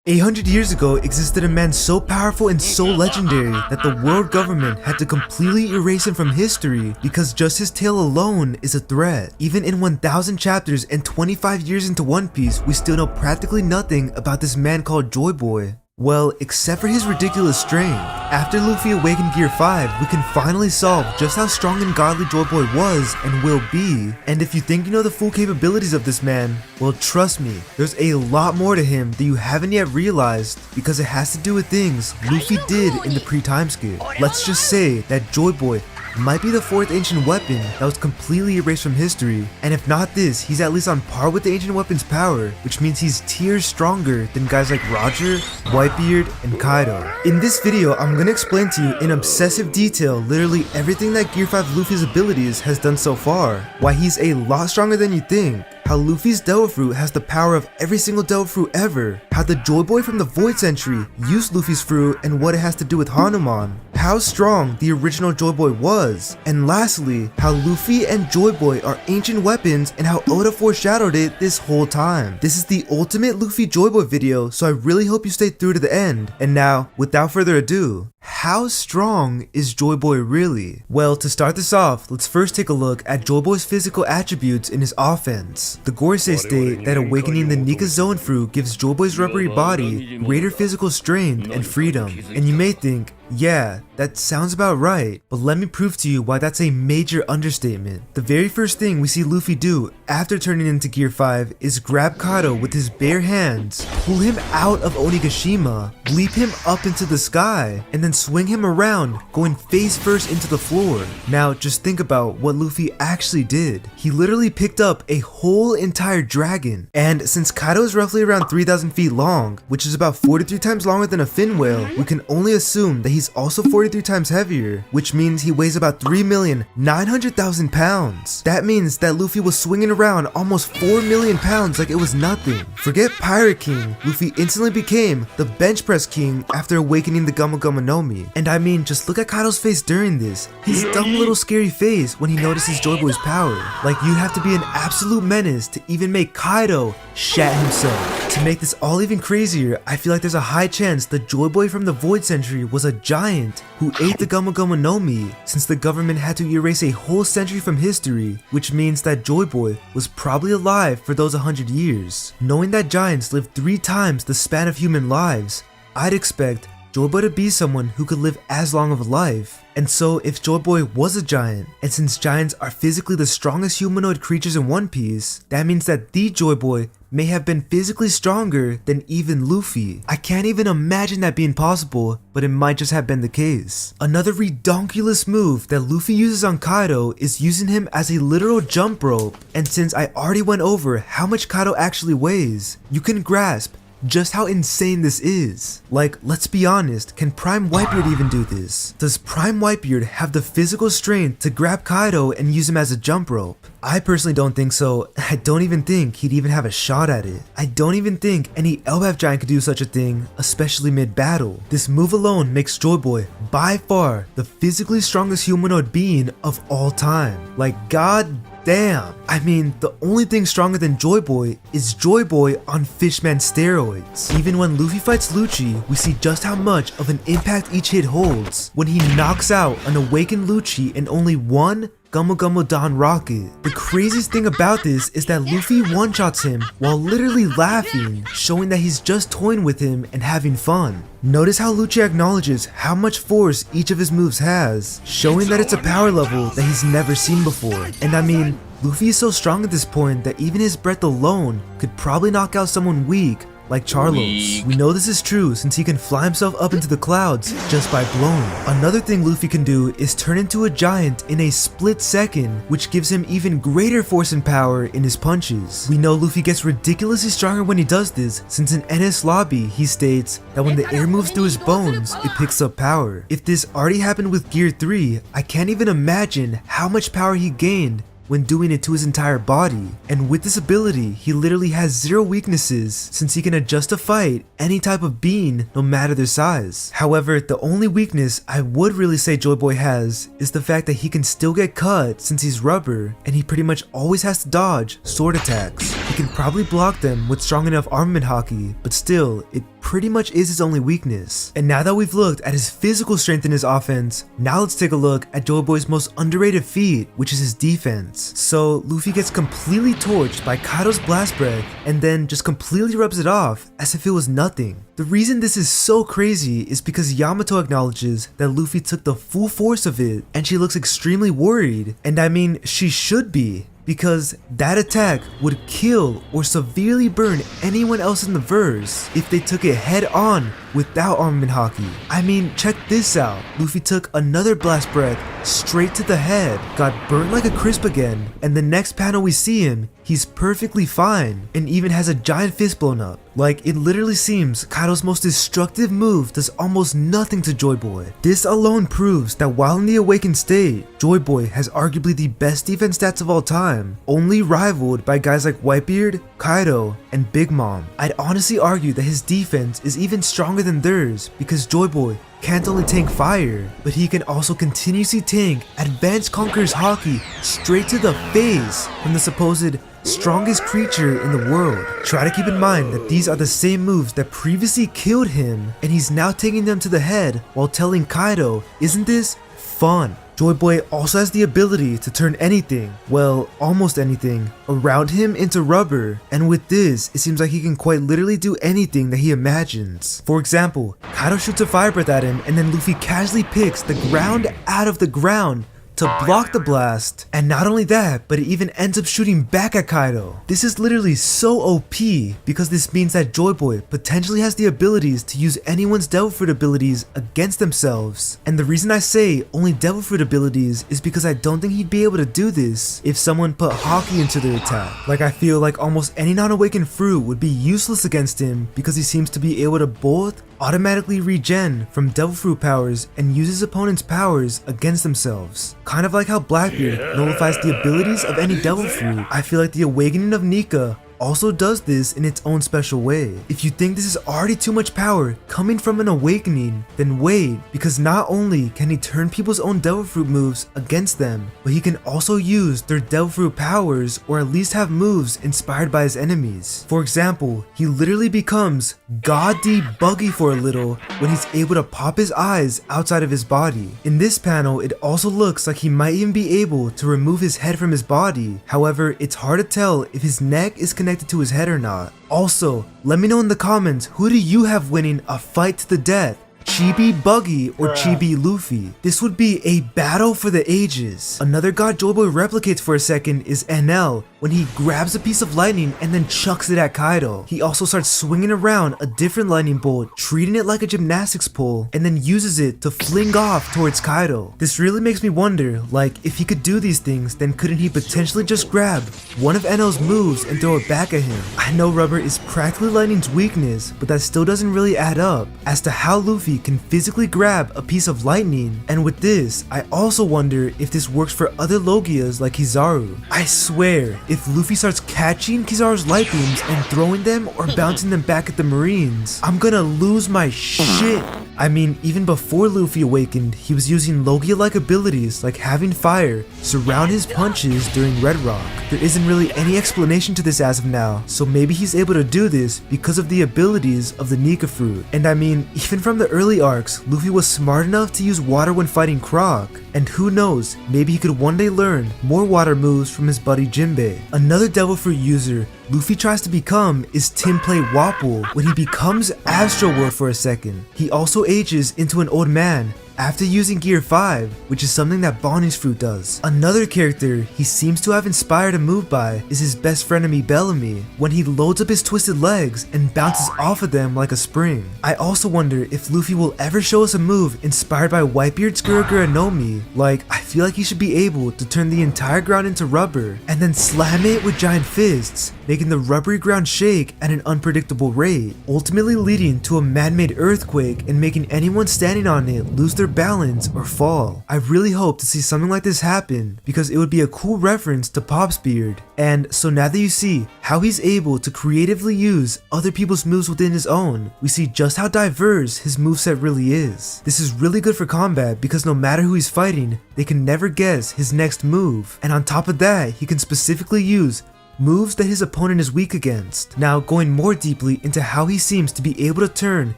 800 years ago existed a man so powerful and so legendary that the world government had to completely erase him from history because just his tale alone is a threat. Even in 1000 chapters and 25 years into One Piece, we still know practically nothing about this man called Joy Boy. Well, except for his ridiculous strength. After Luffy awakened Gear 5, we can finally solve just how strong and godly Joy Boy was and will be. And if you think you know the full capabilities of this man, well trust me, there's a lot more to him that you haven't yet realized because it has to do with things Luffy did in the pre-time skip. Let's just say that Joy Boy might be the fourth ancient weapon that was completely erased from history, and if not this, he's at least on par with the ancient weapon's power, which means he's tiers stronger than guys like Roger, Whitebeard, and Kaido. In this video, I'm gonna explain to you in obsessive detail literally everything that Gear 5 Luffy's abilities has done so far, why he's a lot stronger than you think, how Luffy's Devil Fruit has the power of every single Devil Fruit ever, how the Joy Boy from the Void Century used Luffy's fruit and what it has to do with Hanuman, how strong the original Joy Boy was, and lastly, how Luffy and Joy Boy are ancient weapons and how Oda foreshadowed it this whole time. This is the ultimate Luffy Joy Boy video, so I really hope you stay through to the end. And now, without further ado, how strong is Joy Boy really? Well, to start this off, let's first take a look at Joy Boy's physical attributes in his offense. The Gorosei state that awakening the Nika Zone fruit gives Joy Boy's rubbery body greater physical strength and freedom. And you may think, yeah, that sounds about right, but let me prove to you why that's a major understatement. The very first thing we see Luffy do after turning into Gear 5 is grab Kaido with his bare hands, pull him out of Onigashima, leap him up into the sky, and then swing him around, going face first into the floor. Now just think about what Luffy actually did. He literally picked up a whole entire dragon, and since Kaido is roughly around 3,000 feet long, which is about 43 times longer than a fin whale, we can only assume that he's also 43 times heavier, which means he weighs about 3,900,000 pounds. That means that Luffy was swinging around almost 4 million pounds like it was nothing. Forget Pirate King, Luffy instantly became the bench press king after awakening the Gama Gama no Mi. And I mean, just look at Kaido's face during this. His dumb little scary face when he notices Joy Boy's power. Like, you have to be an absolute menace to even make Kaido shat himself. To make this all even crazier, I feel like there's a high chance the Joy Boy from the Void Century was a giant who ate the Gama Gama no Mi, since the government had to erase a whole century from history, which means that Joy Boy was probably alive for those 100 years. Knowing that giants live 3 times the span of human lives, I'd expect Joy Boy to be someone who could live as long of a life. And so if Joy Boy was a giant, and since giants are physically the strongest humanoid creatures in One Piece, that means that the Joy Boy may have been physically stronger than even Luffy. I can't even imagine that being possible, but it might just have been the case. Another redonkulous move that Luffy uses on Kaido is using him as a literal jump rope, and since I already went over how much Kaido actually weighs, you can grasp just how insane this is. Like, let's be honest, can Prime Whitebeard even do this? Does Prime Whitebeard have the physical strength to grab Kaido and use him as a jump rope? I personally don't think so. I don't even think he'd even have a shot at it. I don't even think any Elbaf giant could do such a thing, especially mid-battle. This move alone makes Joy Boy by far the physically strongest humanoid being of all time. Like, god damn. I mean, the only thing stronger than Joy Boy is Joy Boy on Fishman steroids. Even when Luffy fights Lucci, we see just how much of an impact each hit holds when he knocks out an awakened Lucci in only one Gummo Gummo Don Rocket. The craziest thing about this is that Luffy one-shots him while literally laughing, showing that he's just toying with him and having fun. Notice how Lucci acknowledges how much force each of his moves has, showing that it's a power level that he's never seen before. And I mean, Luffy is so strong at this point that even his breath alone could probably knock out someone weak like Charlos. We know this is true since he can fly himself up into the clouds just by blowing. Another thing Luffy can do is turn into a giant in a split second, which gives him even greater force and power in his punches. We know Luffy gets ridiculously stronger when he does this, since in NS Lobby he states that when the air moves through his bones, it picks up power. If this already happened with Gear 3, I can't even imagine how much power he gained when doing it to his entire body. And with this ability, he literally has 0 weaknesses since he can adjust to fight any type of being no matter their size. However, the only weakness I would really say Joy Boy has is the fact that he can still get cut since he's rubber and he pretty much always has to dodge sword attacks. He can probably block them with strong enough armament hockey, but still, it pretty much is his only weakness. And now that we've looked at his physical strength in his offense, now let's take a look at Joy Boy's most underrated feat, which is his defense. So Luffy gets completely torched by Kaido's blast breath and then just completely rubs it off as if it was nothing. The reason this is so crazy is because Yamato acknowledges that Luffy took the full force of it, and she looks extremely worried, and I mean, she should be, because that attack would kill or severely burn anyone else in the verse if they took it head on without armament haki. I mean, check this out. Luffy took another blast breath straight to the head, got burnt like a crisp again, and the next panel we see him, he's perfectly fine and even has a giant fist blown up. Like, it literally seems Kaido's most destructive move does almost nothing to Joy Boy. This alone proves that while in the awakened state, Joy Boy has arguably the best defense stats of all time, only rivaled by guys like Whitebeard, Kaido, and Big Mom. I'd honestly argue that his defense is even stronger than theirs because Joy Boy can't only tank fire, but he can also continuously tank Advanced Conqueror's haki straight to the face from the supposed strongest creature in the world. Try to keep in mind that these are the same moves that previously killed him, and he's now taking them to the head while telling Kaido, "Isn't this fun?" Joy Boy also has the ability to turn anything, well, almost anything, around him into rubber, and with this, it seems like he can quite literally do anything that he imagines. For example, Kaido shoots a fire breath at him, and then Luffy casually picks the ground out of the ground to block the blast, and not only that, but it even ends up shooting back at Kaido. This is literally so OP because this means that Joy Boy potentially has the abilities to use anyone's Devil Fruit abilities against themselves. And the reason I say only Devil Fruit abilities is because I don't think he'd be able to do this if someone put haki into their attack. Like, I feel like almost any non-awakened fruit would be useless against him because he seems to be able to both automatically regen from Devil Fruit powers and use his opponent's powers against themselves. Kind of like how Blackbeard nullifies the abilities of any Devil Fruit. I feel like the Awakening of Nika also does this in its own special way. If you think this is already too much power coming from an awakening, then wait, because not only can he turn people's own Devil Fruit moves against them, but he can also use their Devil Fruit powers or at least have moves inspired by his enemies. For example, he literally becomes God D Buggy for a little when he's able to pop his eyes outside of his body. In this panel, it also looks like he might even be able to remove his head from his body. However, it's hard to tell if his neck is connected to his head or not. Also, let me know in the comments, who do you have winning a fight to the death? Chibi Buggy or Chibi Luffy? This would be a battle for the ages. Another god Joy Boy replicates for a second is NL when he grabs a piece of lightning and then chucks it at Kaido. He also starts swinging around a different lightning bolt, treating it like a gymnastics pole, and then uses it to fling off towards Kaido. This really makes me wonder, like, if he could do these things, then couldn't he potentially just grab one of NL's moves and throw it back at him? I know rubber is practically lightning's weakness, but that still doesn't really add up as to how Luffy can physically grab a piece of lightning. And with this, I also wonder if this works for other Logias like Kizaru. I swear, if Luffy starts catching Kizaru's light beams and throwing them or bouncing them back at the Marines, I'm gonna lose my shit. I mean, even before Luffy awakened, he was using Logia-like abilities like having fire surround his punches during Red Rock. There isn't really any explanation to this as of now, so maybe he's able to do this because of the abilities of the Nika fruit. And I mean, even from the early arcs, Luffy was smart enough to use water when fighting Croc, and who knows, maybe he could one day learn more water moves from his buddy Jinbei. Another Devil Fruit user Luffy tries to become is Tinplay Wapple when he becomes Astro World for a second. He also ages into an old man after using Gear 5, which is something that Bonnie's fruit does. Another character he seems to have inspired a move by is his best frenemy Bellamy, when he loads up his twisted legs and bounces off of them like a spring. I also wonder if Luffy will ever show us a move inspired by Whitebeard's Gurugura no Mi. Like, I feel like he should be able to turn the entire ground into rubber and then slam it with giant fists, making the rubbery ground shake at an unpredictable rate, ultimately leading to a man-made earthquake and making anyone standing on it lose their balance or fall. I really hope to see something like this happen because it would be a cool reference to Pop's beard. And so now that you see how he's able to creatively use other people's moves within his own, we see just how diverse his moveset really is. This is really good for combat because no matter who he's fighting, they can never guess his next move. And on top of that, he can specifically use moves that his opponent is weak against. Now, going more deeply into how he seems to be able to turn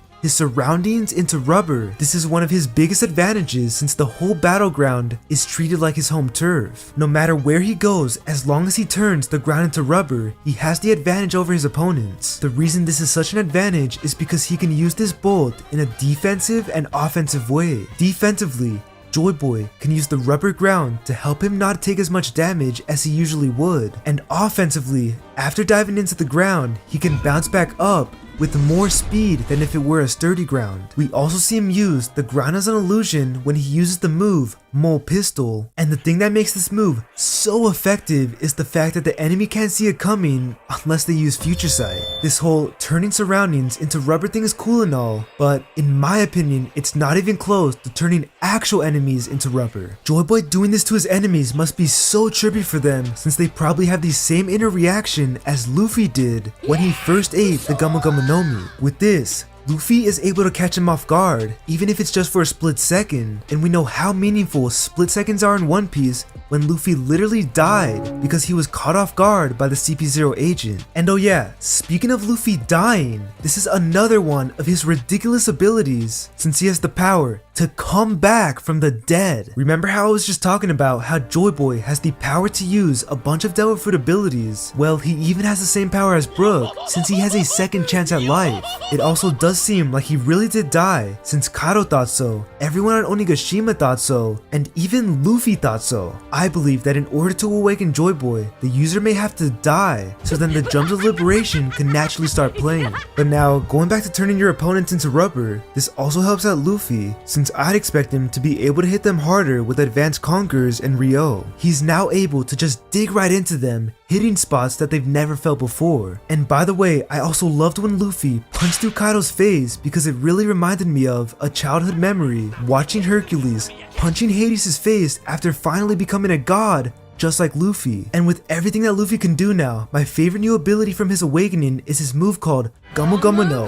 his surroundings into rubber. This is one of his biggest advantages since the whole battleground is treated like his home turf. No matter where he goes, as long as he turns the ground into rubber, he has the advantage over his opponents. The reason this is such an advantage is because he can use this both in a defensive and offensive way. Defensively, Joy Boy can use the rubber ground to help him not take as much damage as he usually would. And offensively, after diving into the ground, he can bounce back up with more speed than if it were a sturdy ground. We also see him use the ground as an illusion when he uses the move Mole Pistol, and the thing that makes this move so effective is the fact that the enemy can't see it coming unless they use Future Sight. This whole turning surroundings into rubber thing is cool and all, but in my opinion, it's not even close to turning actual enemies into rubber. Joy Boy doing this to his enemies must be so trippy for them, since they probably have the same inner reaction as Luffy did when he first ate the Gumma Gumma no Mi. With this, Luffy is able to catch him off guard, even if it's just for a split second, and we know how meaningful split seconds are in One Piece when Luffy literally died because he was caught off guard by the CP0 agent. And oh yeah, speaking of Luffy dying, this is another one of his ridiculous abilities since he has the power to come back from the dead. Remember how I was just talking about how Joy Boy has the power to use a bunch of Devil Fruit abilities? Well, he even has the same power as Brook since he has a second chance at life. It also does seem like he really did die since Kaido thought so, everyone on Onigashima thought so, and even Luffy thought so. I believe that in order to awaken Joy Boy, the user may have to die, so then the drums of liberation can naturally start playing. But now, going back to turning your opponents into rubber, this also helps out Luffy, since I'd expect him to be able to hit them harder with advanced Conquerors and Ryo. He's now able to just dig right into them, hitting spots that they've never felt before. And by the way, I also loved when Luffy punched through Kaido's face because it really reminded me of a childhood memory, watching Hercules punching Hades' face after finally becoming a god, just like Luffy. And with everything that Luffy can do now, my favorite new ability from his awakening is his move called Gumma Gumma no.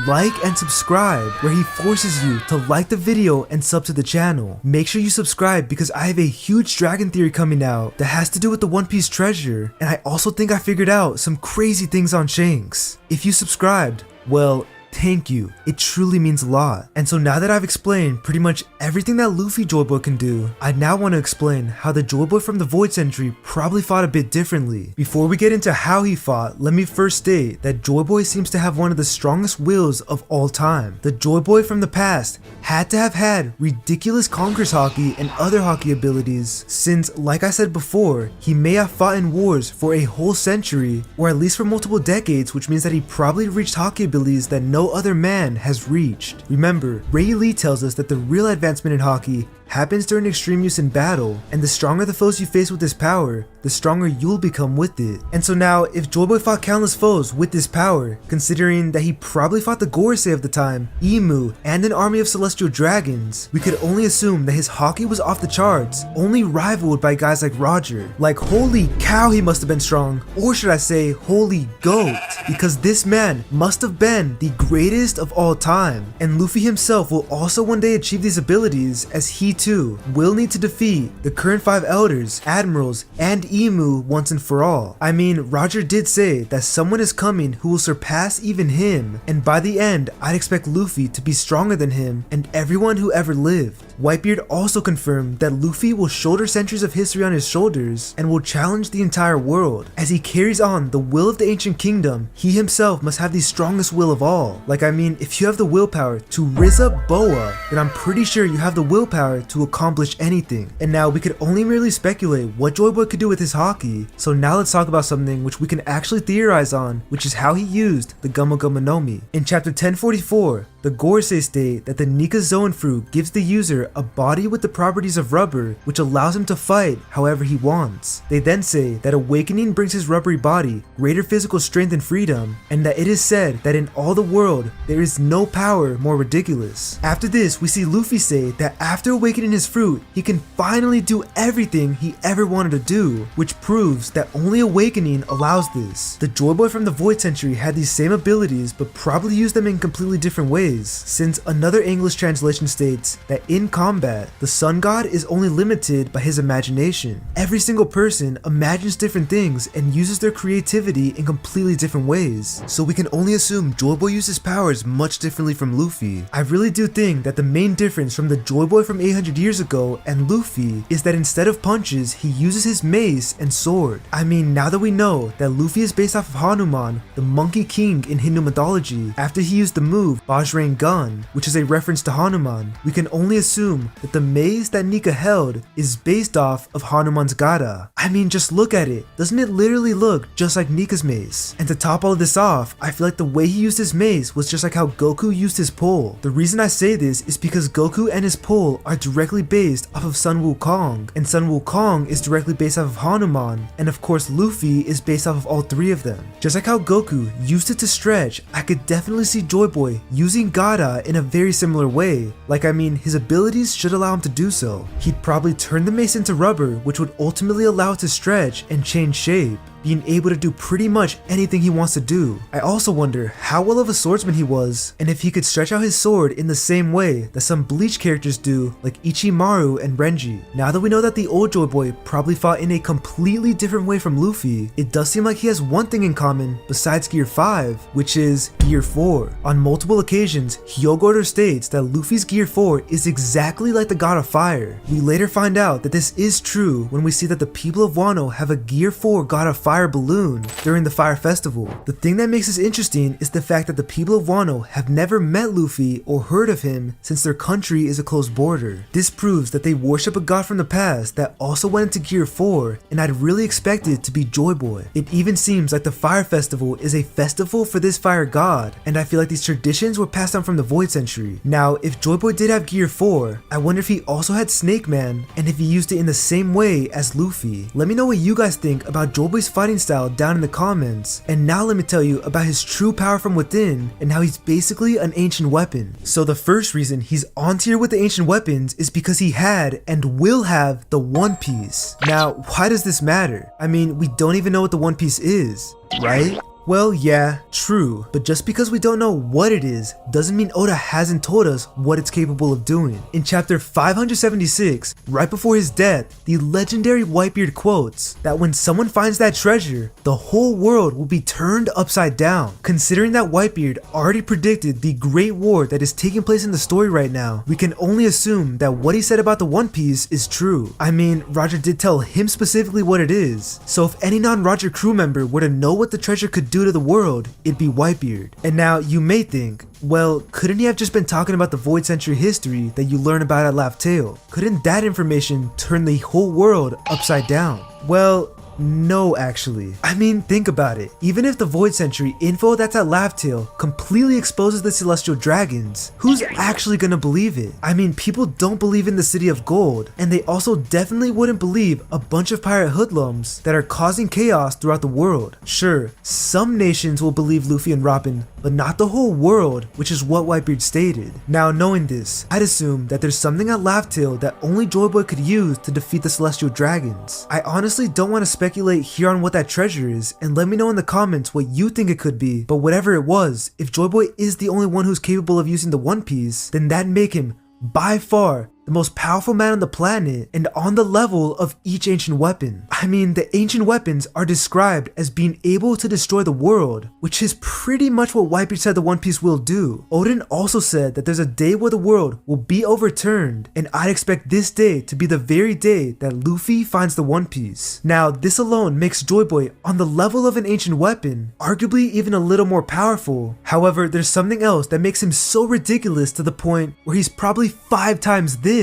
Like and subscribe, where he forces you to like the video and sub to the channel. Make sure you subscribe because I have a huge dragon theory coming out that has to do with the One Piece treasure, and I also think I figured out some crazy things on Shanks. If you subscribed, well, thank you. It truly means a lot. And so now that I've explained pretty much everything that Luffy Joy Boy can do, I now want to explain how the Joy Boy from the Void Century probably fought a bit differently. Before we get into how he fought, let me first state that Joy Boy seems to have one of the strongest wills of all time. The Joy Boy from the past had to have had ridiculous Conquerors Haki and other Haki abilities, since, like I said before, he may have fought in wars for a whole century, or at least for multiple decades, which means that he probably reached Haki abilities that no other man has reached. Remember, Ray Lee tells us that the real advancement in Haki happens during extreme use in battle, and the stronger the foes you face with this power, the stronger you'll become with it. And so now, if Joy Boy fought countless foes with this power, considering that he probably fought the Gorosei of the time, Emu, and an army of celestial dragons, we could only assume that his Haki was off the charts, only rivaled by guys like Roger. Like, holy cow, he must have been strong, or should I say, holy goat, because this man must have been the greatest of all time. And Luffy himself will also one day achieve these abilities, as he too will need to defeat the current 5 elders, admirals, and Emu once and for all. I mean, Roger did say that someone is coming who will surpass even him, and by the end, I'd expect Luffy to be stronger than him and everyone who ever lived. Whitebeard also confirmed that Luffy will shoulder centuries of history on his shoulders and will challenge the entire world. As he carries on the will of the ancient kingdom, he himself must have the strongest will of all. Like, I mean, if you have the willpower to raise up Boa, then I'm pretty sure you have the willpower to accomplish anything. And now we could only merely speculate what Joy Boy could do with his Haki, so now let's talk about something which we can actually theorize on, which is how he used the Gumma Gumma no Mi. In chapter 1044, the Gorosei state that the Nika Zoan fruit gives the user a body with the properties of rubber, which allows him to fight however he wants. They then say that awakening brings his rubbery body greater physical strength and freedom, and that it is said that in all the world there is no power more ridiculous. After this, we see Luffy say that after awakening his fruit, he can finally do everything he ever wanted to do, which proves that only awakening allows this. The Joy Boy from the Void Century had these same abilities, but probably used them in completely different ways. ways, since another English translation states that in combat, the sun god is only limited by his imagination. Every single person imagines different things and uses their creativity in completely different ways, so we can only assume Joy Boy uses powers much differently from Luffy. I really do think that the main difference from the Joy Boy from 800 years ago and Luffy is that instead of punches, he uses his mace and sword. I mean, now that we know that Luffy is based off of Hanuman, the Monkey King in Hindu mythology, after he used the move Bajrang Gun, which is a reference to Hanuman, we can only assume that the mace that Nika held is based off of Hanuman's Gada. I mean, just look at it. Doesn't it literally look just like Nika's mace? And to top all of this off, I feel like the way he used his mace was just like how Goku used his pole. The reason I say this is because Goku and his pole are directly based off of Sun Wukong, and Sun Wukong is directly based off of Hanuman, and of course Luffy is based off of all three of them. Just like how Goku used it to stretch, I could definitely see Joy Boy using Gada in a very similar way. Like, I mean, his abilities should allow him to do so. He'd probably turn the mace into rubber, which would ultimately allow it to stretch and change shape, being able to do pretty much anything he wants to do. I also wonder how well of a swordsman he was, and if he could stretch out his sword in the same way that some Bleach characters do, like Ichimaru and Renji. Now that we know that the old Joy Boy probably fought in a completely different way from Luffy, it does seem like he has one thing in common besides Gear 5, which is Gear 4. On multiple occasions, Hyogoro states that Luffy's Gear 4 is exactly like the God of Fire. We later find out that this is true when we see that the people of Wano have a Gear 4 God of Fire balloon during the Fire Festival. The thing that makes this interesting is the fact that the people of Wano have never met Luffy or heard of him since their country is a closed border. This proves that they worship a god from the past that also went into Gear 4, and I'd really expect it to be Joy Boy. It even seems like the Fire Festival is a festival for this fire god, and I feel like these traditions were passed down from the Void Century. Now, if Joy Boy did have Gear 4, I wonder if he also had Snake Man, and if he used it in the same way as Luffy. Let me know what you guys think about Joy Boy's fighting style down in the comments. And now let me tell you about his true power from within and how he's basically an ancient weapon. So the first reason he's on tier with the ancient weapons is because he had and will have the One Piece. Now, why does this matter? I mean, we don't even know what the One Piece is, right? Well, yeah, true, but just because we don't know what it is doesn't mean Oda hasn't told us what it's capable of doing. In chapter 576, right before his death, the legendary Whitebeard quotes that when someone finds that treasure, the whole world will be turned upside down. Considering that Whitebeard already predicted the Great War that is taking place in the story right now, we can only assume that what he said about the One Piece is true. I mean, Roger did tell him specifically what it is, so if any non-Roger crew member were to know what the treasure could do to the world, it'd be Whitebeard. And now you may think, well, couldn't he have just been talking about the Void Century history that you learn about at Laugh Tale? Couldn't that information turn the whole world upside down? Well, no, actually. I mean, think about it. Even if the Void Century info that's at Laugh Tale completely exposes the Celestial Dragons, who's actually gonna believe it? I mean, people don't believe in the City of Gold, and they also definitely wouldn't believe a bunch of pirate hoodlums that are causing chaos throughout the world. Sure, some nations will believe Luffy and Robin, but not the whole world, which is what Whitebeard stated. Now, knowing this, I'd assume that there's something at Laugh Tale that only Joy Boy could use to defeat the Celestial Dragons. I honestly don't want to speculate here on what that treasure is, and let me know in the comments what you think it could be, but whatever it was, if Joy Boy is the only one who's capable of using the One Piece, then that'd make him, by far, the most powerful man on the planet and on the level of each ancient weapon. I mean, the ancient weapons are described as being able to destroy the world, which is pretty much what Whitebeard said the One Piece will do. Odin also said that there's a day where the world will be overturned, and I'd expect this day to be the very day that Luffy finds the One Piece. Now, this alone makes Joy Boy on the level of an ancient weapon, arguably even a little more powerful. However, there's something else that makes him so ridiculous to the point where he's probably 5 times this.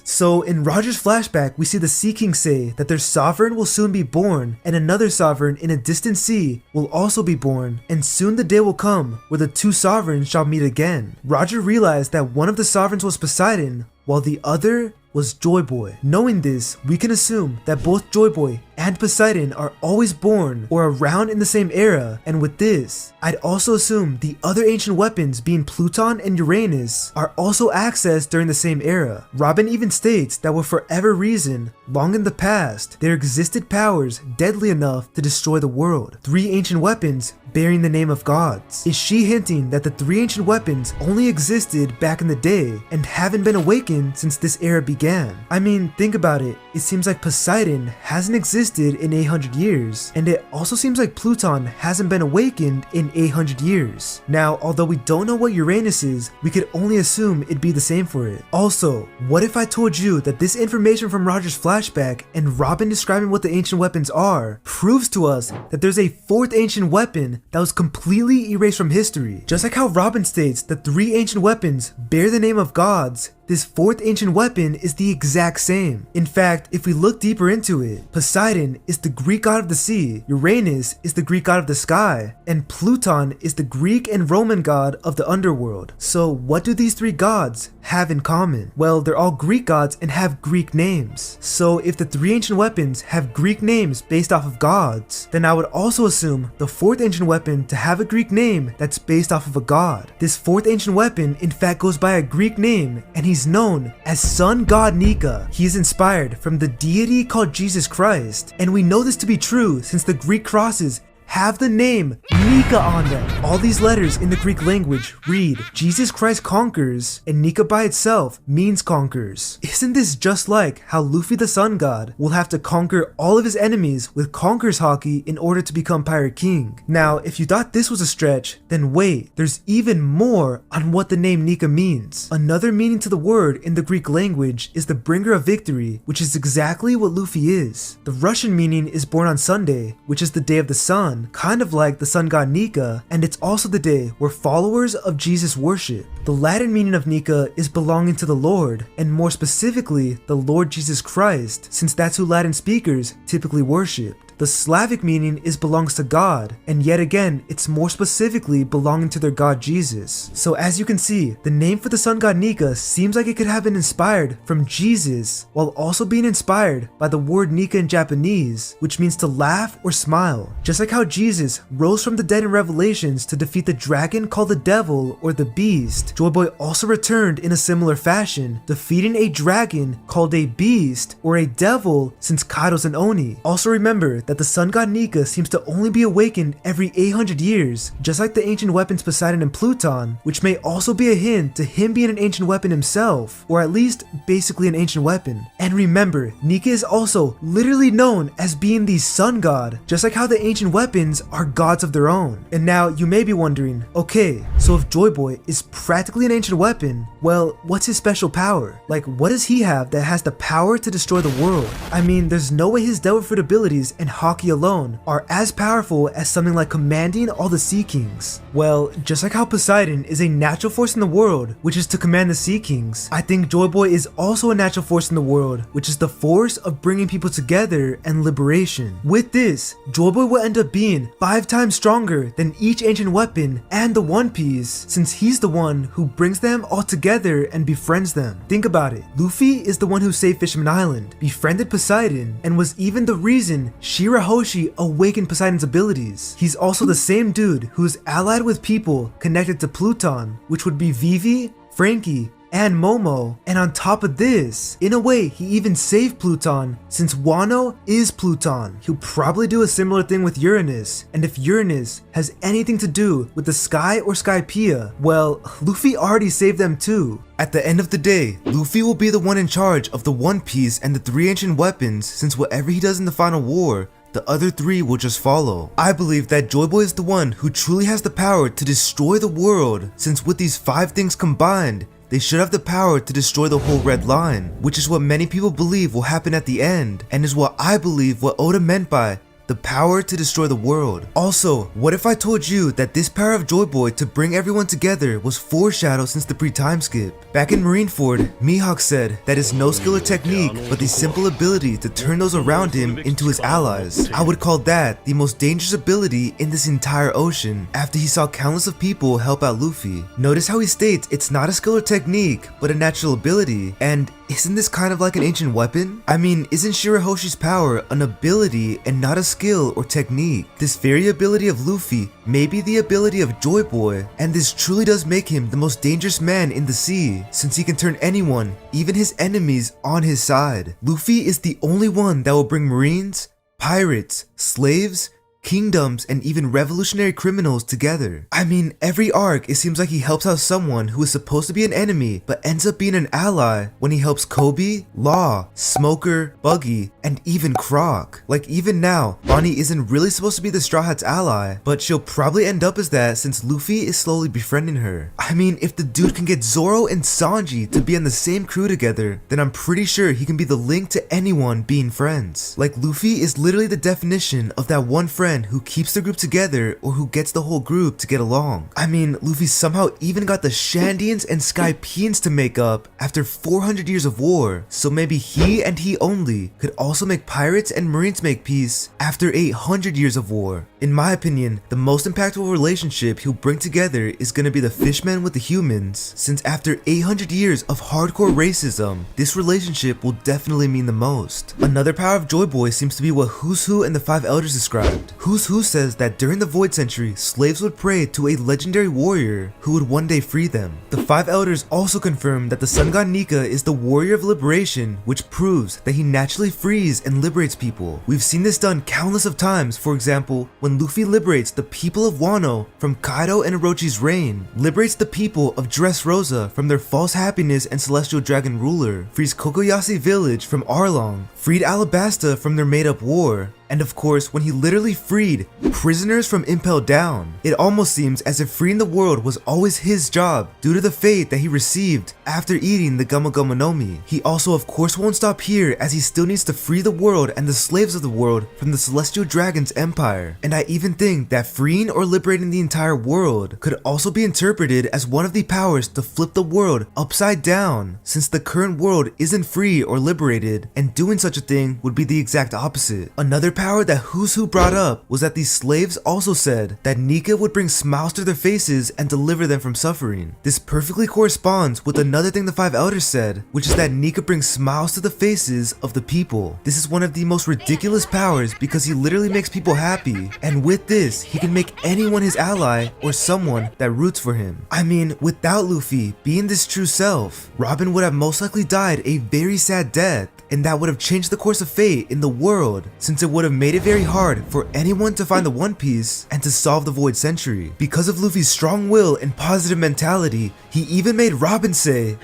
So in Roger's flashback, we see the Sea King say that their sovereign will soon be born, and another sovereign in a distant sea will also be born, and soon the day will come where the two sovereigns shall meet again. Roger realized that one of the sovereigns was Poseidon, while the other was Joy Boy. Knowing this, we can assume that both Joy Boy and Poseidon are always born or around in the same era, and with this, I'd also assume the other ancient weapons being Pluton and Uranus are also accessed during the same era. Robin even states that for whatever reason, long in the past, there existed powers deadly enough to destroy the world. 3 ancient weapons bearing the name of gods. Is she hinting that the 3 ancient weapons only existed back in the day and haven't been awakened since this era began? I mean, think about it. It seems like Poseidon hasn't existed in 800 years, and it also seems like Pluton hasn't been awakened in 800 years. Now, although we don't know what Uranus is, we could only assume it'd be the same for it. Also, what if I told you that this information from Roger's flashback and Robin describing what the ancient weapons are proves to us that there's a 4th ancient weapon that was completely erased from history? Just like how Robin states that 3 ancient weapons bear the name of gods, this 4th ancient weapon is the exact same. In fact, if we look deeper into it, Poseidon is the Greek god of the sea, Uranus is the Greek god of the sky, and Pluton is the Greek and Roman god of the underworld. So what do these 3 gods have in common? Well, they're all Greek gods and have Greek names. So if the 3 ancient weapons have Greek names based off of gods, then I would also assume the 4th ancient weapon to have a Greek name that's based off of a god. This 4th ancient weapon in fact goes by a Greek name, and he's known as sun god Nika. He is inspired from the deity called Jesus Christ, and we know this to be true since the Greek crosses have the name Nika on them. All these letters in the Greek language read Jesus Christ conquers, and Nika by itself means conquers. Isn't this just like how Luffy the Sun God will have to conquer all of his enemies with Conquer's Haki in order to become Pirate King? Now, if you thought this was a stretch, then wait, there's even more on what the name Nika means. Another meaning to the word in the Greek language is the bringer of victory, which is exactly what Luffy is. The Russian meaning is born on Sunday, which is the day of the sun, kind of like the sun god Nika, and it's also the day where followers of Jesus worship. The Latin meaning of Nika is belonging to the Lord, and more specifically, the Lord Jesus Christ, since that's who Latin speakers typically worship. The Slavic meaning is belongs to God, and yet again, it's more specifically belonging to their god Jesus. So as you can see, the name for the sun god Nika seems like it could have been inspired from Jesus, while also being inspired by the word Nika in Japanese, which means to laugh or smile. Just like how Jesus rose from the dead in Revelations to defeat the dragon called the devil or the beast, Joy Boy also returned in a similar fashion, defeating a dragon called a beast or a devil since Kaido's an Oni. Also remember that the sun god Nika seems to only be awakened every 800 years, just like the ancient weapons Poseidon and Pluton, which may also be a hint to him being an ancient weapon himself, or at least basically an ancient weapon. And remember, Nika is also literally known as being the sun god, just like how the ancient weapons are gods of their own. And now you may be wondering, okay, so if Joy Boy is practically an ancient weapon, well, what's his special power? Like, what does he have that has the power to destroy the world? I mean, there's no way his devil fruit abilities and Haki alone are as powerful as something like commanding all the Sea Kings. Well, just like how Poseidon is a natural force in the world, which is to command the Sea Kings, I think Joy Boy is also a natural force in the world, which is the force of bringing people together and liberation. With this, Joy Boy will end up being 5 times stronger than each ancient weapon and the One Piece, since he's the one who brings them all together and befriends them. Think about it, Luffy is the one who saved Fisherman Island, befriended Poseidon, and was even the reason Shirahoshi awakened Poseidon's abilities. He's also the same dude who's allied with people connected to Pluton, which would be Vivi, Frankie, and Momo. And on top of this, in a way, he even saved Pluton, since Wano is Pluton. He'll probably do a similar thing with Uranus, and if Uranus has anything to do with the Sky or Skypiea, well, Luffy already saved them too. At the end of the day, Luffy will be the one in charge of the One Piece and the 3 ancient weapons, since whatever he does in the final war, the other 3 will just follow. I believe that Joy Boy is the one who truly has the power to destroy the world, since with these 5 things combined, they should have the power to destroy the whole Red Line, which is what many people believe will happen at the end, and is what I believe what Oda meant by the power to destroy the world. Also, what if I told you that this power of Joy Boy to bring everyone together was foreshadowed since the pre-time skip? Back in Marineford, Mihawk said that it's no skill or technique, but the simple ability to turn those around him into his allies. I would call that the most dangerous ability in this entire ocean, after he saw countless of people help out Luffy. Notice how he states it's not a skill or technique, but a natural ability, and isn't this kind of like an ancient weapon? I mean, isn't Shirahoshi's power an ability and not a skill or technique? This very ability of Luffy may be the ability of Joy Boy, and this truly does make him the most dangerous man in the sea, since he can turn anyone, even his enemies, on his side. Luffy is the only one that will bring marines, pirates, slaves, kingdoms, and even revolutionary criminals together. I mean, every arc it seems like he helps out someone who is supposed to be an enemy but ends up being an ally when he helps Kobe, Law, Smoker, Buggy, and even Croc. Like even now, Bonnie isn't really supposed to be the Straw Hat's ally, but she'll probably end up as that since Luffy is slowly befriending her. I mean, if the dude can get Zoro and Sanji to be on the same crew together, then I'm pretty sure he can be the link to anyone being friends. Like Luffy is literally the definition of that one friend who keeps the group together or who gets the whole group to get along. I mean, Luffy somehow even got the Shandians and Skypeans to make up after 400 years of war, so maybe he and he only could also make pirates and marines make peace after 800 years of war. In my opinion, the most impactful relationship he'll bring together is gonna be the fishmen with the humans, since after 800 years of hardcore racism, this relationship will definitely mean the most. Another power of Joy Boy seems to be what Who's Who and the Five Elders described. Who's Who says that during the Void Century, slaves would pray to a legendary warrior who would one day free them. The Five Elders also confirm that the Sun God Nika is the warrior of liberation, which proves that he naturally frees and liberates people. We've seen this done countless of times, for example, when Luffy liberates the people of Wano from Kaido and Orochi's reign, liberates the people of Dressrosa from their false happiness and Celestial Dragon ruler, frees Kokoyasi village from Arlong, freed Alabasta from their made-up war, and of course, when he literally freed prisoners from Impel Down. It almost seems as if freeing the world was always his job due to the fate that he received after eating the Gama Gama no Mi. He also of course won't stop here, as he still needs to free the world and the slaves of the world from the Celestial Dragon's empire. And I even think that freeing or liberating the entire world could also be interpreted as one of the powers to flip the world upside down, since the current world isn't free or liberated, and doing such a thing would be the exact opposite. Another power that Who's Who brought up was that these slaves also said that Nika would bring smiles to their faces and deliver them from suffering. This perfectly corresponds with another thing the Five Elders said, which is that Nika brings smiles to the faces of the people. This is one of the most ridiculous powers because he literally makes people happy, and with this, he can make anyone his ally or someone that roots for him. I mean, without Luffy being this true self, Robin would have most likely died a very sad death, and that would have changed the course of fate in the world, since it would have made it very hard for anyone to find the One Piece and to solve the Void Century. Because of Luffy's strong will and positive mentality, he even made Robin say,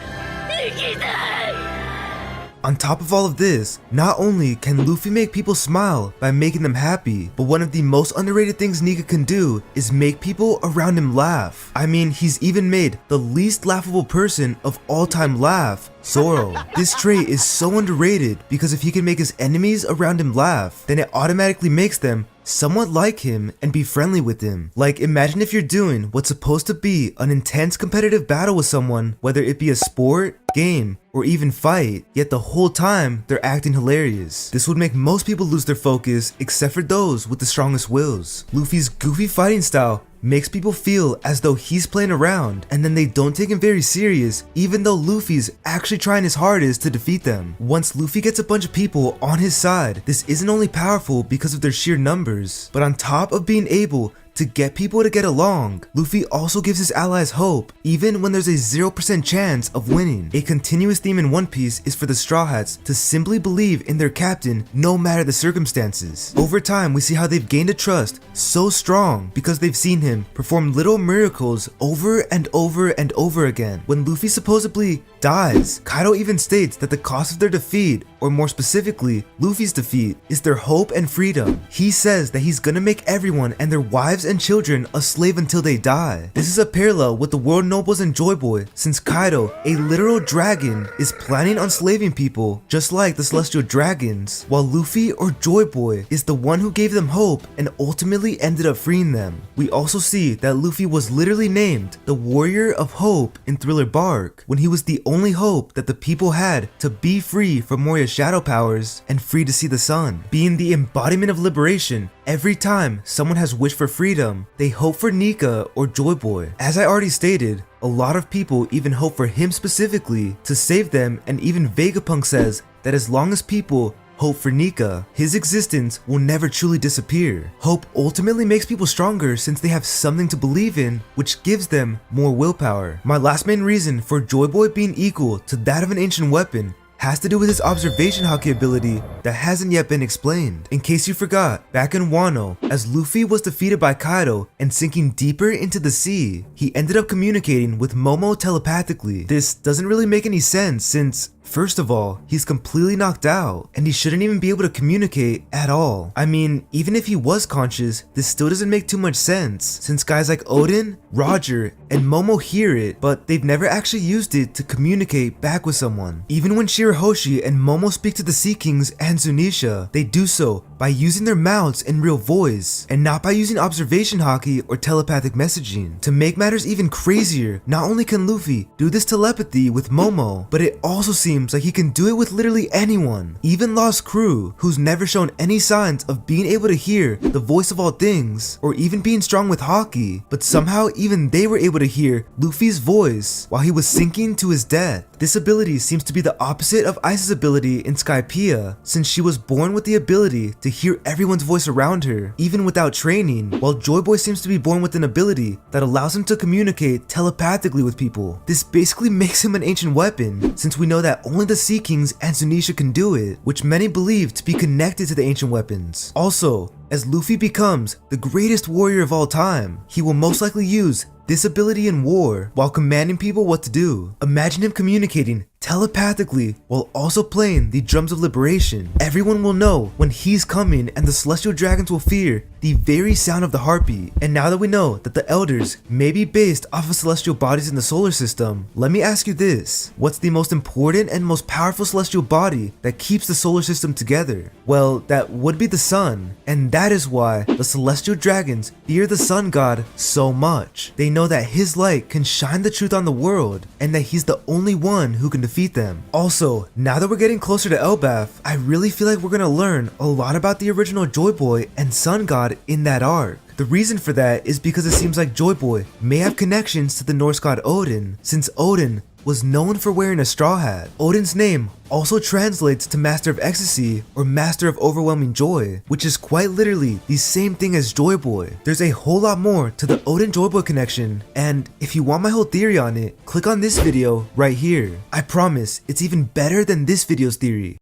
on top of all of this, not only can Luffy make people smile by making them happy, but one of the most underrated things Nika can do is make people around him laugh. I mean, he's even made the least laughable person of all time laugh, Zoro. This trait is so underrated because if he can make his enemies around him laugh, then it automatically makes them somewhat like him and be friendly with him. Like, imagine if you're doing what's supposed to be an intense competitive battle with someone, whether it be a sport, game, or even fight, yet the whole time they're acting hilarious. This would make most people lose their focus except for those with the strongest wills. Luffy's goofy fighting style makes people feel as though he's playing around, and then they don't take him very serious even though Luffy's actually trying his hardest to defeat them. Once Luffy gets a bunch of people on his side, this isn't only powerful because of their sheer numbers, but on top of being able to get people to get along, Luffy also gives his allies hope, even when there's a 0% chance of winning. A continuous theme in One Piece is for the Straw Hats to simply believe in their captain no matter the circumstances. Over time, we see how they've gained a trust so strong because they've seen him perform little miracles over and over and over again. When Luffy supposedly dies, Kaido even states that the cost of their defeat, or more specifically, Luffy's defeat, is their hope and freedom. He says that he's gonna make everyone and their wives and children a slave until they die. This is a parallel with the World Nobles and Joy Boy, since Kaido, a literal dragon, is planning on slaving people just like the Celestial Dragons, while Luffy or Joy Boy is the one who gave them hope and ultimately ended up freeing them. We also see that Luffy was literally named the Warrior of Hope in Thriller Bark, when he was the only hope that the people had to be free from Moria's shadow powers and free to see the sun. Being the embodiment of liberation, every time someone has wished for freedom, they hope for Nika or Joy Boy. As I already stated, A lot of people even hope for him specifically to save them, and even Vegapunk says that as long as people hope for Nika, his existence will never truly disappear. Hope ultimately makes people stronger since they have something to believe in, which gives them more willpower. My last main reason for Joy Boy being equal to that of an ancient weapon has to do with his observation haki ability that hasn't yet been explained. In case you forgot, back in Wano, as Luffy was defeated by Kaido and sinking deeper into the sea, he ended up communicating with Momo telepathically. This doesn't really make any sense since, first of all, he's completely knocked out, and he shouldn't even be able to communicate at all. I mean, even if he was conscious, this still doesn't make too much sense, since guys like Odin, Roger, and Momo hear it, but they've never actually used it to communicate back with someone. Even when Shirahoshi and Momo speak to the Sea Kings and Zunisha, they do so by using their mouths in real voice, and not by using observation haki or telepathic messaging. To make matters even crazier, not only can Luffy do this telepathy with Momo, but it also seems like he can do it with literally anyone. Even Lost Crew, who's never shown any signs of being able to hear the voice of all things, or even being strong with haki, but somehow even they were able to hear Luffy's voice while he was sinking to his death. This ability seems to be the opposite of Ice's ability in Skypiea, since she was born with the ability to hear everyone's voice around her, even without training, while Joy Boy seems to be born with an ability that allows him to communicate telepathically with people. This basically makes him an ancient weapon, since we know that only the Sea Kings and Zunisha can do it, which many believe to be connected to the ancient weapons. Also, as Luffy becomes the greatest warrior of all time, he will most likely use this ability in war while commanding people what to do. Imagine him communicating telepathically while also playing the drums of liberation. Everyone will know when he's coming, and the celestial dragons will fear the very sound of the heartbeat. And now that we know that the elders may be based off of celestial bodies in the solar system, let me ask you this: what's the most important and most powerful celestial body that keeps the solar system together? Well, that would be the sun, and that is why the celestial dragons fear the sun god so much. They know that his light can shine the truth on the world, and that he's the only one who can defeat them. Also, now that we're getting closer to Elbaf, I really feel like we're gonna learn a lot about the original Joy Boy and Sun God in that arc. The reason for that is because it seems like Joy Boy may have connections to the Norse god Odin, since Odin was known for wearing a straw hat. Odin's name also translates to Master of Ecstasy or Master of Overwhelming Joy, which is quite literally the same thing as Joy Boy. There's a whole lot more to the Odin Joy Boy connection, and if you want my whole theory on it, click on this video right here. I promise it's even better than this video's theory.